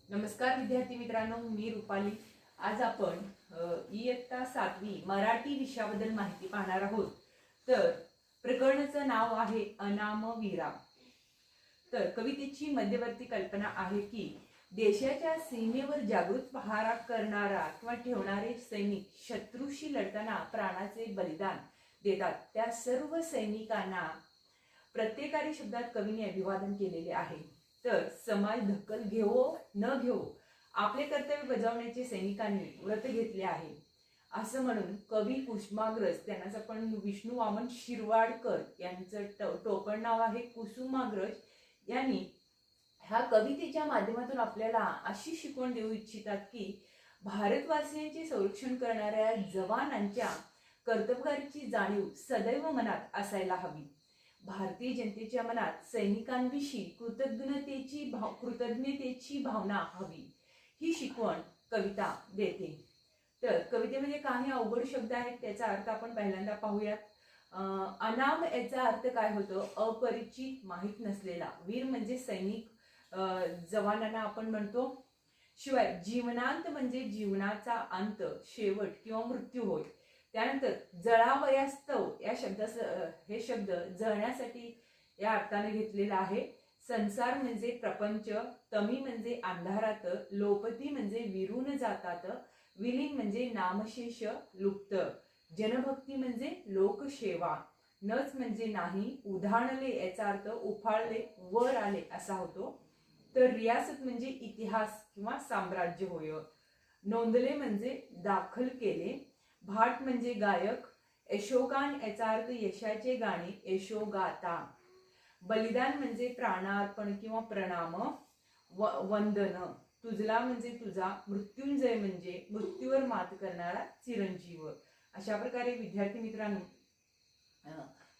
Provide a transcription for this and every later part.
नमस्कार विद्यार्थी मित्रांनो, मी रुपाली। आज आपण इयत्ता 7वी मराठी विषयाबद्दल माहिती पाहणार आहोत। तर प्रकरणाचं नाव आहे अनामवीरा। तर कवितेची मध्यवर्ती कल्पना आहे की देशाच्या सीमेवर जागृत पहारा करणारा किंवा ठेवणारे सैनिक शत्रूशी लढताना प्राणाचे बलिदान देतात। त्या सर्व सैनिकांना प्रत्येकारी शब्दात कवीने अभिवादन केलेले आहे। तर समाज दखल घेवो न घेवो आपले कर्तव्य बजावण्याचे सैनिकांनी व्रत घेतले आहे असं म्हणून कवी कुसुमाग्रज, त्यांनाच आपण विष्णू वामन शिरवाडकर यांचं टोपण नाव आहे कुसुमाग्रज यांनी ह्या कवितेच्या माध्यमातून आपल्याला अशी शिकवण देऊ इच्छितात की भारतवासियांचे संरक्षण करणाऱ्या जवानांच्या कर्तव्याची जाणीव सदैव मनात असायला हवी। भारतीय जनतेच्या मनात सैनिकांविषयी कृतज्ञतेची भावना हवी, ही शिकवण कविता देते। तर कवितेमध्ये काही अवघड शब्द आहेत, त्याचा अर्थ आपण पहिल्यांदा पाहूयात। अनाम याचा अर्थ काय होतो? अपरिचित, माहित नसलेला। वीर म्हणजे सैनिक, जवानांना आपण म्हणतो। शिवाय जीवनांत म्हणजे जीवनाचा अंत, शेवट किंवा मृत्यू होय। त्यानंतर जळावयास्तव या हे शब्द जळण्यासाठी या अर्थाने घेतलेला आहे। संसार म्हणजे प्रपंच, तमी म्हणजे अंधारात, लोपती म्हणजे विरून जातात, विलीन म्हणजे नामशेष लुप्त, जनभक्ती म्हणजे लोकसेवा, नच म्हणजे नाही, उधाणले याचा अर्थ उफाळले, वर आले असा होतो। तर रियासत म्हणजे इतिहास किंवा साम्राज्य होय। नोंदले म्हणजे दाखल केले, भाट म्हणजे गायक, यशोगान याचा अर्थ यशाचे गाणे, यशोगाता, बलिदान म्हणजे प्राणार्पण किंवा प्रणाम, वंदन, तुझला म्हणजे तुझा, मृत्युंजय म्हणजे मृत्यूवर मात करणारा चिरंजीव। अशा प्रकारे विद्यार्थी मित्रांनो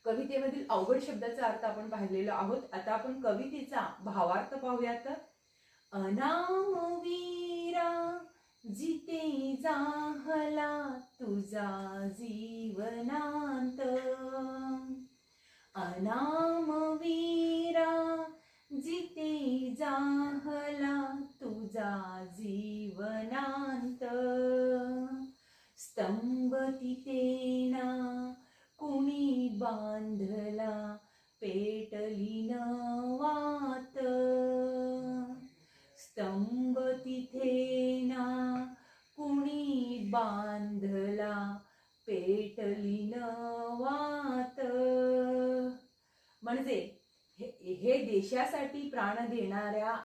कवितेमधील अवघड शब्दाचा अर्थ आपण पाहिलेला आहोत। आता आपण कवितेचा भावार्थ पाहूयात। अनामवीरा जिते जाहला तुझा जीवनांत, अनामवीरा जिते जाहला तुझा जीवनांत, स्तंभ तिथे ना कुणी बांधला पेटली न वात, स्तंभ तिथे ना कुणी बांधला पेटली न वात। म्हणजे हे देशासाठी प्राण देणाऱ्या